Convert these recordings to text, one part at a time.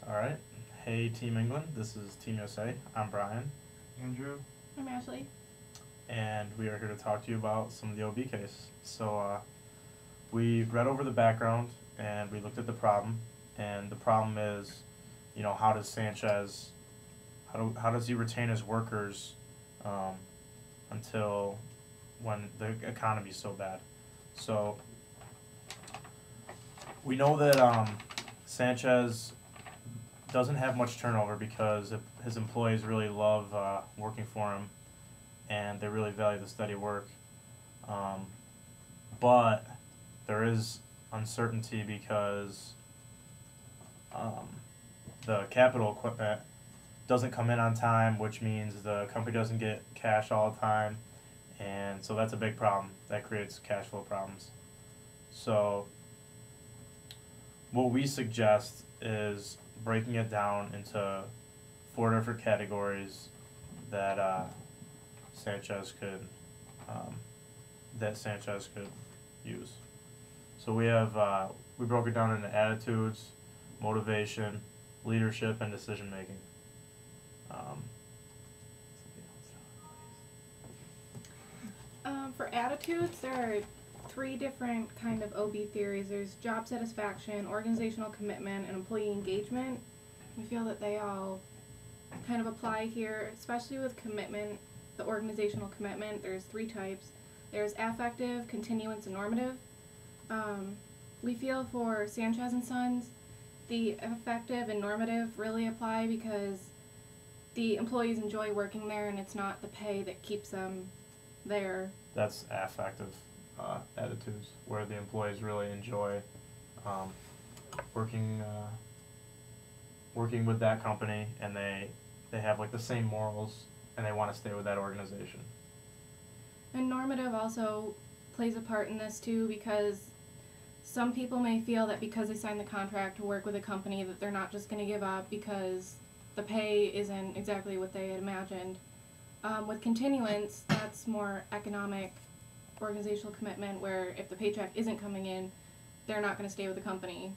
Alright. Hey, Team England. This is Team USA. I'm Brian. Andrew? I'm Ashley. And we are here to talk to you about some of the OB case. So, we read over the background and we looked at the problem. And the problem is, how does Sanchez, how does he retain his workers until when the economy's so bad? So, we know that Sanchez doesn't have much turnover because his employees really love working for him, and they really value the steady work. But there is uncertainty because the capital equipment doesn't come in on time, which means the company doesn't get cash all the time, and so that's a big problem. That creates cash flow problems. So what we suggest is breaking it down into 4 different categories that Sanchez could use. So we broke it down into attitudes, motivation, leadership, and decision making. For attitudes, there are 3 different kind of OB theories. There's job satisfaction, organizational commitment, and employee engagement. We feel that they all kind of apply here, especially with commitment, the organizational commitment. There's 3 types. There's affective, continuance, and normative. We feel for Sanchez and Sons, the affective and normative really apply because the employees enjoy working there and it's not the pay that keeps them there. That's affective attitudes, where the employees really enjoy working with that company, and they have like the same morals, and they want to stay with that organization. And normative also plays a part in this too, because some people may feel that because they signed the contract to work with a company that they're not just going to give up because the pay isn't exactly what they had imagined. With continuance, that's more economic, organizational commitment, where if the paycheck isn't coming in, they're not going to stay with the company.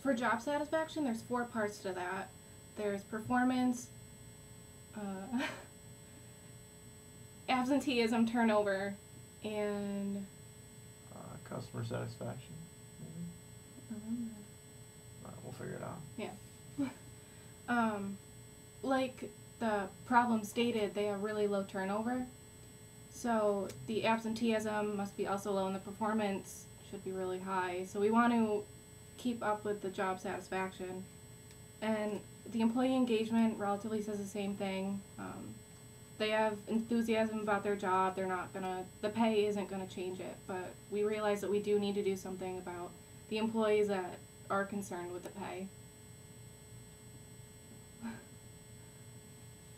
For job satisfaction, there's 4 parts to that. There's performance, absenteeism, turnover, and Customer satisfaction, maybe? We'll figure it out. Yeah. Like the problem stated, they have really low turnover. So the absenteeism must be also low and the performance should be really high. So we want to keep up with the job satisfaction. And the employee engagement relatively says the same thing. They have enthusiasm about their job. The pay isn't gonna change it, but we realize that we do need to do something about the employees that are concerned with the pay.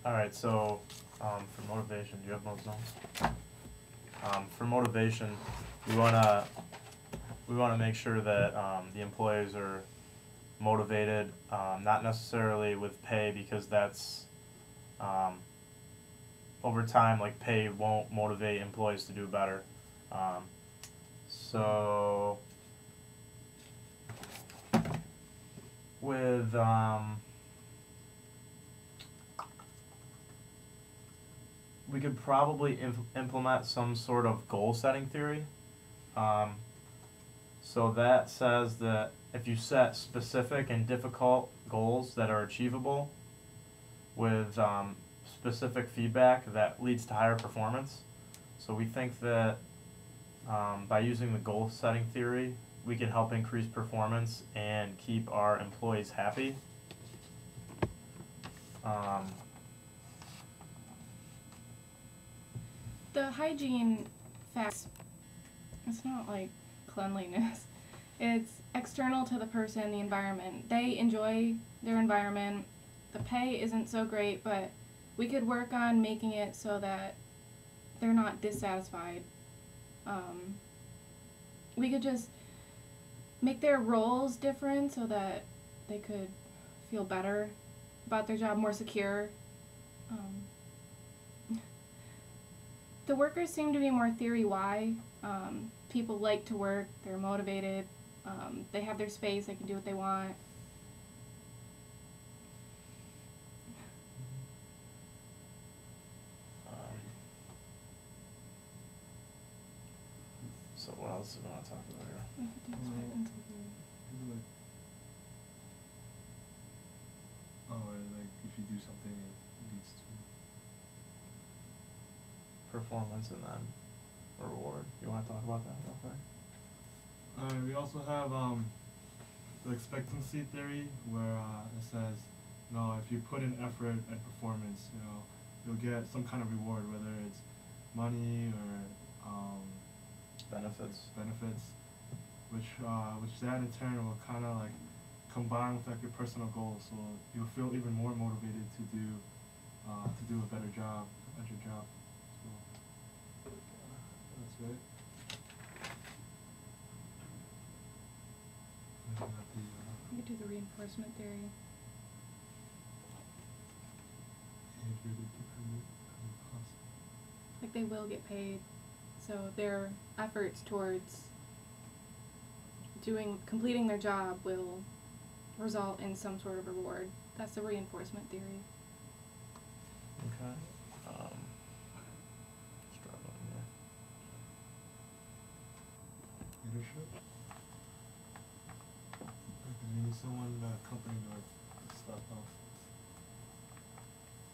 Alright, so for motivation, do you have notes on? For motivation, we wanna make sure that the employees are motivated, not necessarily with pay, because that's over time, like, pay won't motivate employees to do better. So with we could probably implement some sort of goal setting theory. So that says that if you set specific and difficult goals that are achievable with specific feedback, that leads to higher performance. So we think that by using the goal setting theory, we can help increase performance and keep our employees happy. The hygiene facts, it's not like cleanliness. It's external to the person, the environment. They enjoy their environment. The pay isn't so great, but we could work on making it so that they're not dissatisfied. We could just make their roles different so that they could feel better about their job, more secure. The workers seem to be more theory why. People like to work, they're motivated, they have their space, they can do what they want. else do we want to talk about here? Like if you do something, it leads to Performance and then reward. You want to talk about that real quick? We also have the expectancy theory, where it says, if you put in effort and performance, you'll get some kind of reward, whether it's money or benefits, which that in turn will kind of like combine with like your personal goals, so you'll feel even more motivated to do a better job at your job. So that's right. You could do the reinforcement theory. Like they will get paid, so their efforts towards completing their job will result in some sort of reward. That's the reinforcement theory. Okay. Struggling there. Leadership. You need someone in the company to step up.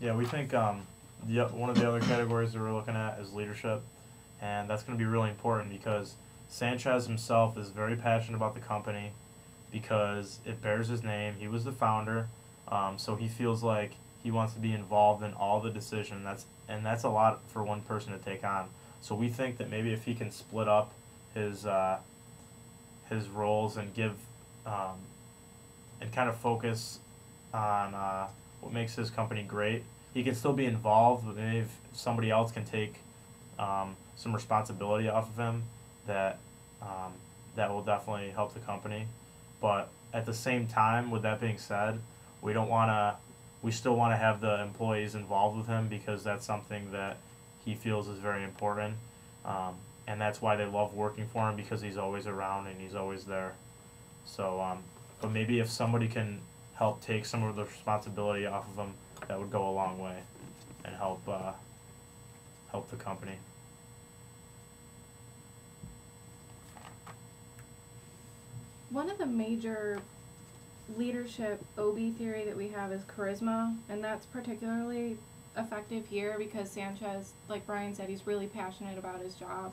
Yeah, we think one of the other categories that we're looking at is leadership, and that's going to be really important because Sanchez himself is very passionate about the company because it bears his name. He was the founder, so he feels like he wants to be involved in all the decision. That's a lot for one person to take on. So we think that maybe if he can split up his roles and give and kind of focus on what makes his company great, he can still be involved, but maybe if somebody else can take some responsibility off of him, that will definitely help the company. But at the same time, with that being said, we still want to have the employees involved with him because that's something that he feels is very important. And that's why they love working for him, because he's always around and he's always there. So, but maybe if somebody can help take some of the responsibility off of him, that would go a long way and help the company. One of the major leadership OB theory that we have is charisma, and that's particularly effective here because Sanchez, like Brian said, he's really passionate about his job.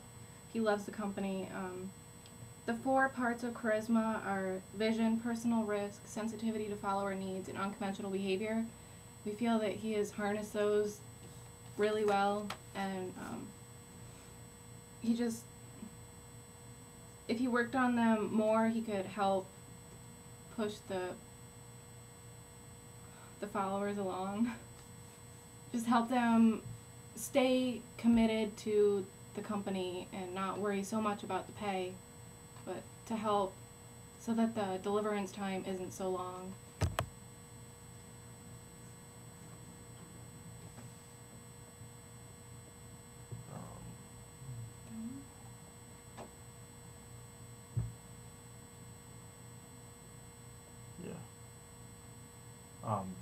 He loves the company. The 4 parts of charisma are vision, personal risk, sensitivity to follower needs, and unconventional behavior. We feel that he has harnessed those really well, and if he worked on them more, he could help push the followers along. Just help them stay committed to the company and not worry so much about the pay, but to help so that the deliverance time isn't so long.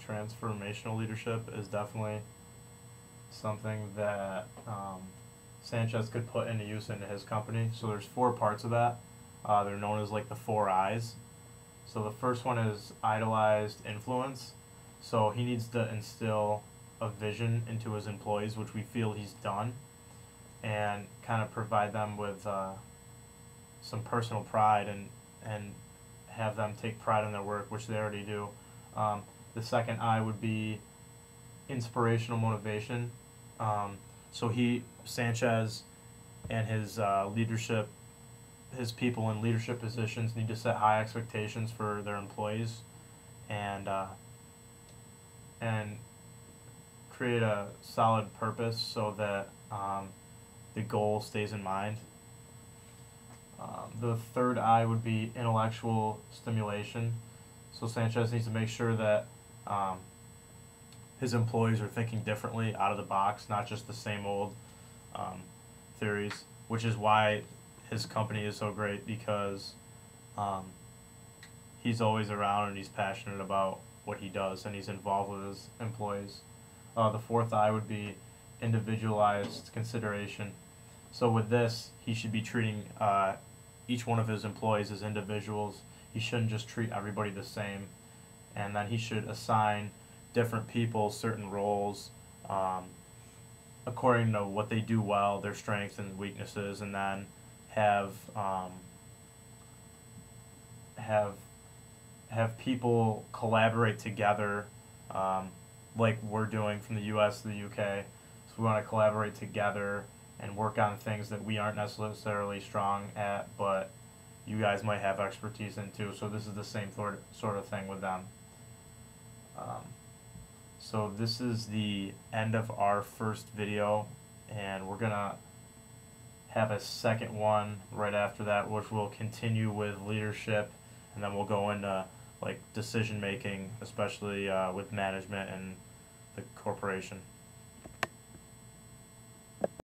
Transformational leadership is definitely something that Sanchez could put into use into his company. So there's 4 parts of that. They're known as like the 4 I's. So the first one is idolized influence. So he needs to instill a vision into his employees, which we feel he's done, and kind of provide them with some personal pride and have them take pride in their work, which they already do. The second I would be inspirational motivation. So Sanchez and his leadership, his people in leadership positions need to set high expectations for their employees, and create a solid purpose so that the goal stays in mind. The third I would be intellectual stimulation. So Sanchez needs to make sure that his employees are thinking differently, out of the box, not just the same old theories, which is why his company is so great, because he's always around and he's passionate about what he does and he's involved with his employees. The fourth I would be individualized consideration. So with this, he should be treating each one of his employees as individuals. He shouldn't just treat everybody the same, and then he should assign different people certain roles according to what they do well, their strengths and weaknesses, and then have have people collaborate together, like we're doing from the U.S. to the U.K. So we want to collaborate together and work on things that we aren't necessarily strong at, but you guys might have expertise in too. So this is the same sort of thing with them. So this is the end of our first video, and we're gonna have a second one right after that, which will continue with leadership, and then we'll go into like decision making, especially with management and the corporation.